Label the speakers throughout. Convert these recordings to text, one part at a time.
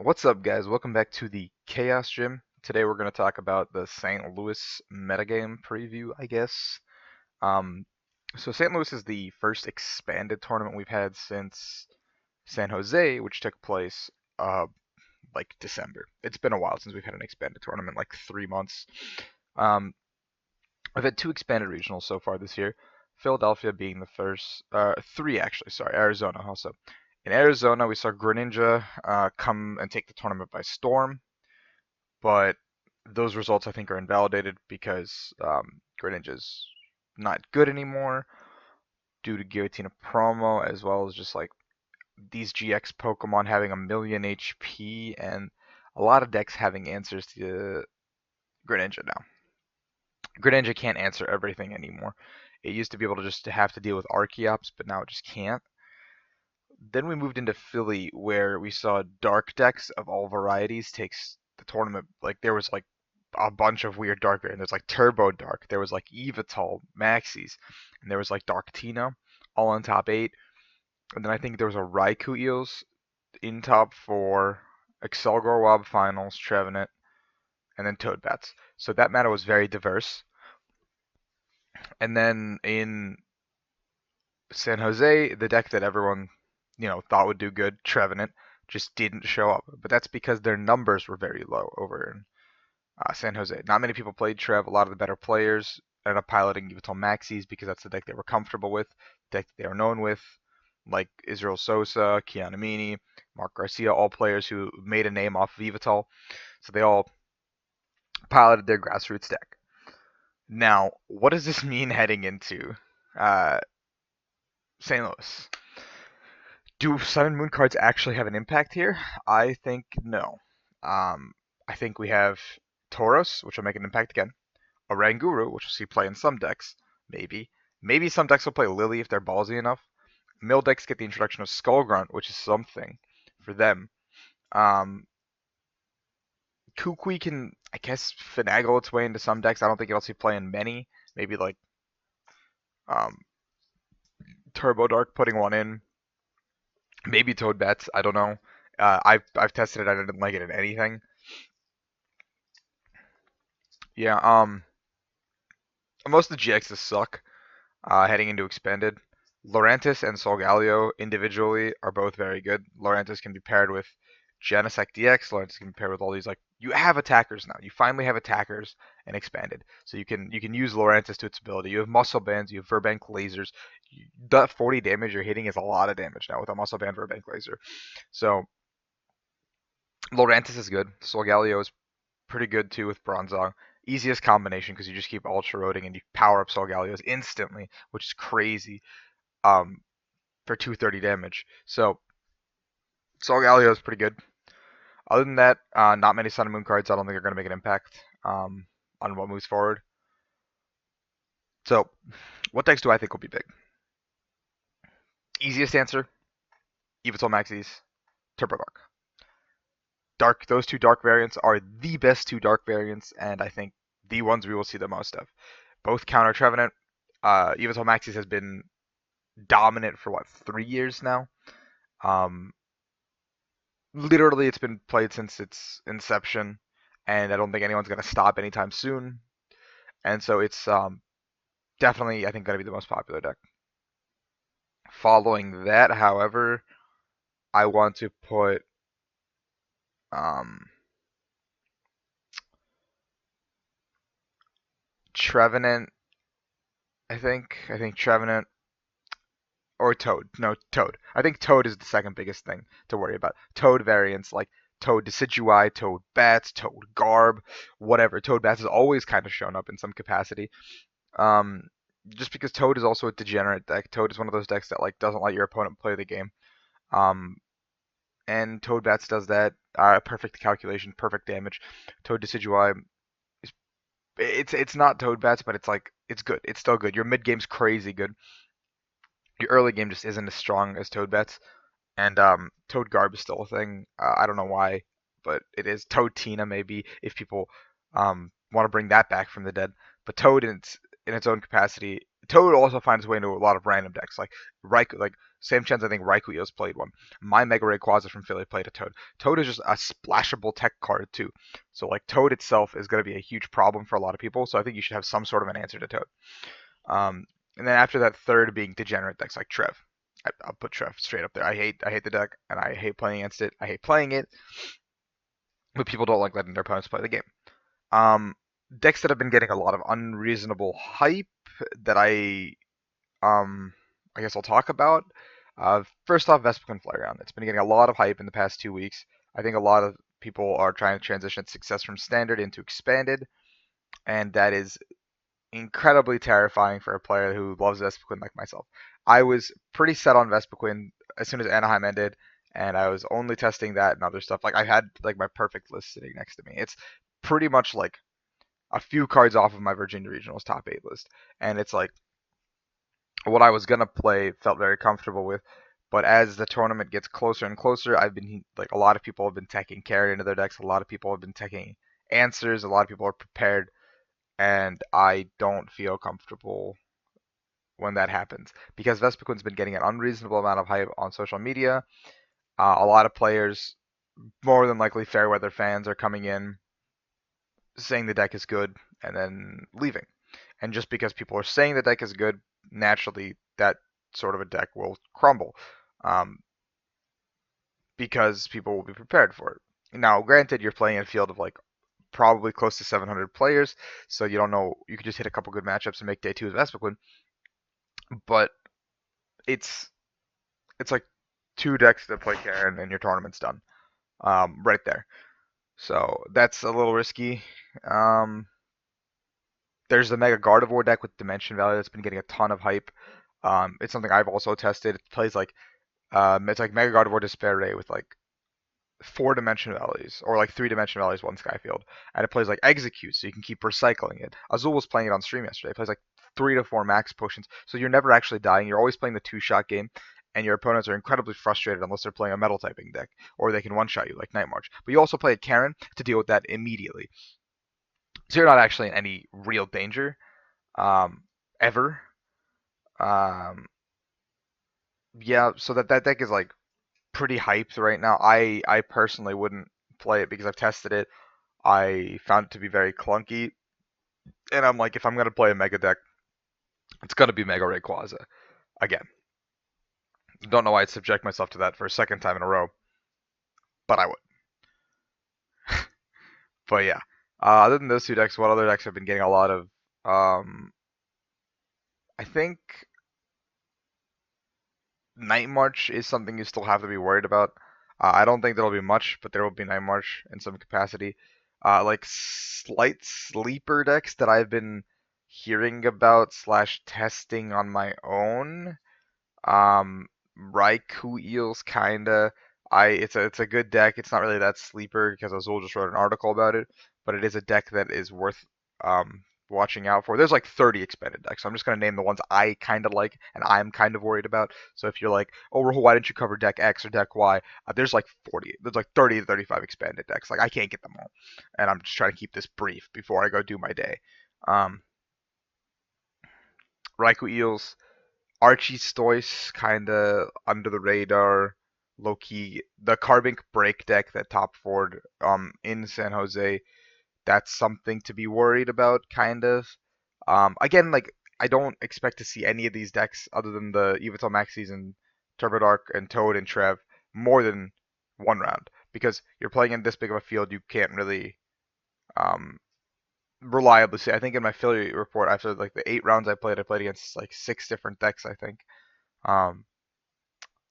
Speaker 1: What's up, guys? Welcome back to the Chaos Gym. Today we're going to talk about the St. Louis metagame preview, I guess. Um, so St. Louis is the first expanded tournament we've had since San Jose, which took place like December. It's been a while since we've had an expanded tournament, like 3 months. Um, I've had two expanded regionals so far this year. Philadelphia being the first, three actually. Sorry, Arizona also. In Arizona, we saw Greninja come and take the tournament by storm, but those results I think are invalidated because Greninja's not good anymore due to Giratina promo, as well as just like these GX Pokemon having a million HP and a lot of decks having answers to Greninja now. Greninja can't answer everything anymore. It used to be able to just have to deal with Archeops, but now it just can't. Then we moved into Philly, where we saw dark decks of all varieties takes the tournament. Like there was like a bunch of weird dark variants. There's like Turbo Dark. There was like Evital Maxis, and there was like Dark Tina, all in top eight. And then I think there was a Raikou Eels in top four, Excelgor Wob Finals, Trevenant, and then Toadbats. So that meta was very diverse. And then in San Jose, the deck that everyone, thought would do good, Trevenant, just didn't show up. But that's because their numbers were very low over in San Jose. Not many people played Trev. A lot of the better players ended up piloting Yveltal Maxis because that's the deck they were comfortable with, the deck that they are known with, like Israel Sosa, Kianamini, Mark Garcia, all players who made a name off of Yveltal. So they all piloted their grassroots deck. Now, what does this mean heading into uh, St. Louis? Do Sun and Moon cards actually have an impact here? I think no. I think we have Tauros, which will make an impact again. Oranguru, which we'll see play in some decks, maybe. Maybe some decks will play Lily if they're ballsy enough. Mill decks get the introduction of Skullgrunt, which is something for them. Um, Kukui can, I guess, finagle its way into some decks. I don't think it'll see play in many. Maybe like um, Turbo Dark putting one in. Maybe Toadbats. I don't know. I've tested it. I didn't like it in anything. Yeah. Most of the GXs suck. Heading into expanded, Lurantis and Solgaleo individually are both very good. Lurantis can be paired with Genesect DX. Lurantis can be paired with all these, like, you have attackers now. You finally have attackers and expanded, so you can use Lurantis to its ability. You have muscle bands. You have Verbank lasers. That 40 damage you're hitting is a lot of damage now with a muscle band Verbank laser. So Lurantis is good. Solgaleo is pretty good too with Bronzong. Easiest combination because you just keep ultra roading and you power up Solgaleos instantly, which is crazy. Um, for 230 damage. So Solgaleo is pretty good. Other than that, not many Sun and Moon cards I don't think are going to make an impact on what moves forward. So, what decks do I think will be big? Easiest answer: Evital Maxis, Turbo Dark. Dark. Those two dark variants are the best two dark variants, and I think the ones we will see the most of. Both counter Trevenant. Evital Maxis has been dominant for what, 3 years now. Um, Literally, it's been played since its inception, and I don't think anyone's going to stop anytime soon. And so it's definitely, I think, going to be the most popular deck. Following that, however, I want to put um, Trevenant. I think Trevenant or Toad. No, Toad. I think Toad is the second biggest thing to worry about. Toad variants like Toad Decidueye, Toad Bats, Toad Garb, whatever. Toad Bats has always kind of shown up in some capacity. Um, just because Toad is also a degenerate deck. Toad is one of those decks that like doesn't let your opponent play the game. Um, and Toad Bats does that. Perfect calculation, perfect damage. Toad Decidueye is it's not Toad Bats, but it's good. It's still good. Your mid game's crazy good. Your early game just isn't as strong as Toad Bats. And Toad Garb is still a thing. I don't know why, but it is. Toad Tina maybe if people want to bring that back from the dead. But Toad in its own capacity, Toad also finds its way into a lot of random decks like Raikou. Like Same chance I think Raikou Eos played one. My Mega Rayquaza from Philly played a Toad. Toad is just a splashable tech card too. So like Toad itself is going to be a huge problem for a lot of people. So I think you should have some sort of an answer to Toad. Um, and then after that, third being degenerate decks like Trev. I'll put Trev straight up there. I hate the deck and I hate playing against it. I hate playing it, but people don't like letting their opponents play the game. Um, Decks that have been getting a lot of unreasonable hype that I guess I'll talk about. First off, Vespiquen Flareon. It's been getting a lot of hype in the past 2 weeks. I think a lot of people are trying to transition success from standard into expanded, and that is incredibly terrifying for a player who loves Vespiquen like myself. I was pretty set on Vespiquen as soon as Anaheim ended, and I was only testing that and other stuff. Like I had like my perfect list sitting next to me. It's pretty much like a few cards off of my Virginia Regionals top 8 list, and it's like what I was gonna play felt very comfortable with. But as the tournament gets closer and closer, I've been like a lot of people have been taking carry into their decks. A lot of people have been taking answers. A lot of people are prepared, and I don't feel comfortable when that happens because Vespiquen's been getting an unreasonable amount of hype on social media. A lot of players, more than likely Fairweather fans, are coming in saying the deck is good and then leaving. And just because people are saying the deck is good, naturally that sort of a deck will crumble um, because people will be prepared for it. Now, granted, you're playing in a field of like probably close to 700 players, so you don't know. You could just hit a couple good matchups and make day two with Vespiquen, but it's it's like two decks that play Karen and your tournament's done right there. So that's a little risky. Um, there's the Mega Gardevoir deck with Dimension Value that's been getting a ton of hype. It's something I've also tested. It plays like it's like Mega Gardevoir Despair Ray with like 4 dimension valleys or like 3 dimension valleys, one Skyfield, and it plays like Execute, so you can keep recycling it. Azul was playing it on stream yesterday. It plays like 3 to 4 max potions, so you're never actually dying. You're always playing the two-shot game, and your opponents are incredibly frustrated unless they're playing a metal typing deck, or they can one-shot you like Night March. But you also play a Karen to deal with that immediately, so you're not actually in any real danger ever. Um, yeah, so that deck is like pretty hyped right now. I personally wouldn't play it because I've tested it. I found it to be very clunky, and I'm like, if I'm gonna play a Mega deck, it's gonna be Mega Rayquaza again. Don't know why I'd subject myself to that for a second time in a row, but I would. But yeah, other than those two decks, what other decks have been getting a lot of? I think Night March is something you still have to be worried about. I don't think there'll be much, but there will be Night March in some capacity. Like slight sleeper decks that I've been hearing about slash testing on my own. Raikou Eels kinda. It's a good deck. It's not really that sleeper because Azul just wrote an article about it, but it is a deck that is worth watching out for. There's like 30 expanded decks. So I'm just gonna name the ones I kind of like and I'm kind of worried about. So if you're like, oh Rahul, why didn't you cover deck X or deck Y? There's like 40. There's like 30 to 35 expanded decks. Like I can't get them all, and I'm just trying to keep this brief before I go do my day. Um, Raikou Eels. Archie Stoice kind of under the radar, low key. The Carbink break deck that top forward in San Jose, that's something to be worried about, kind of. Again, like I don't expect to see any of these decks other than the Evital Max Season, Turbo Dark, and Toad and Trev more than one round because you're playing in this big of a field. You can't really um, reliably say. I think in my Philly report, after like the 8 rounds I played against like 6 different decks. I think. Um,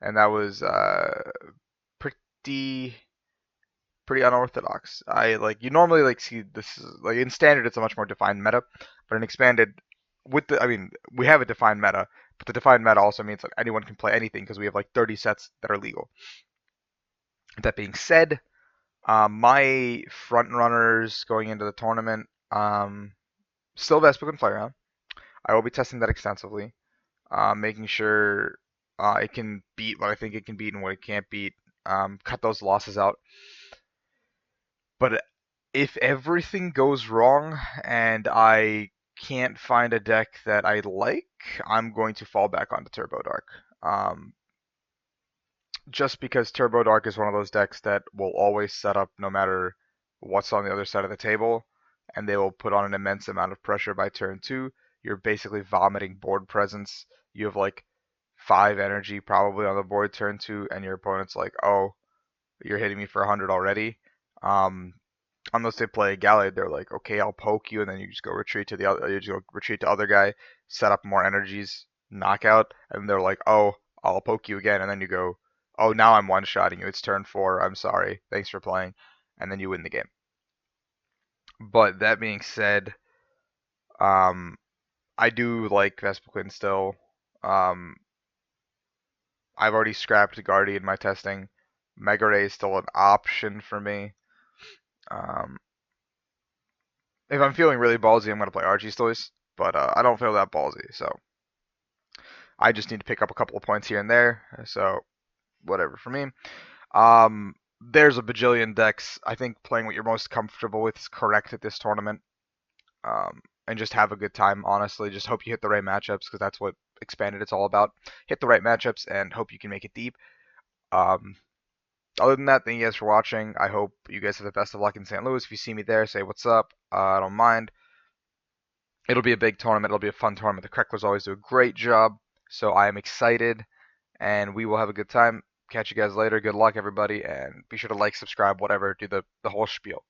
Speaker 1: and that was pretty pretty unorthodox. I like you normally like see this like in standard it's a much more defined meta, but in expanded with the I mean we have a defined meta, but the defined meta also means like anyone can play anything because we have like 30 sets that are legal. That being said, my front runners going into the tournament, still Vespa and Flareon. I will be testing that extensively, making sure it can beat what I think it can beat and what it can't beat. Cut those losses out. But if everything goes wrong and I can't find a deck that I like, I'm going to fall back onto Turbo Dark. just because Turbo Dark is one of those decks that will always set up no matter what's on the other side of the table, and they will put on an immense amount of pressure by turn two. You're basically vomiting board presence. You have like 5 energy probably on the board turn two, and your opponent's like, oh, you're hitting me for 100 already. Um, Unless they play Gallade, they're like, okay, I'll poke you, and then you just go retreat to the other, you just go retreat to other guy, set up more energies, knockout, and they're like, oh, I'll poke you again, and then you go, oh, now I'm one-shotting you. It's turn four. I'm sorry. Thanks for playing, and then you win the game. But that being said, um, I do like Vespiquen still. Um, I've already scrapped Guardy in my testing. Mega Ray is still an option for me. Um, if I'm feeling really ballsy, I'm gonna play Archiestoys, but I don't feel that ballsy, so I just need to pick up a couple of points here and there. So whatever for me. There's a bajillion decks. I think playing what you're most comfortable with is correct at this tournament. And just have a good time. Honestly, just hope you hit the right matchups because that's what expanded it's all about. Hit the right matchups and hope you can make it deep. Um, Other than that, thank you guys for watching. I hope you guys have the best of luck in St. Louis. If you see me there, say what's up. I don't mind. It'll be a big tournament. It'll be a fun tournament. The Cracklers always do a great job, so I am excited, and we will have a good time. Catch you guys later. Good luck, everybody, and be sure to like, subscribe, whatever. Do the whole spiel.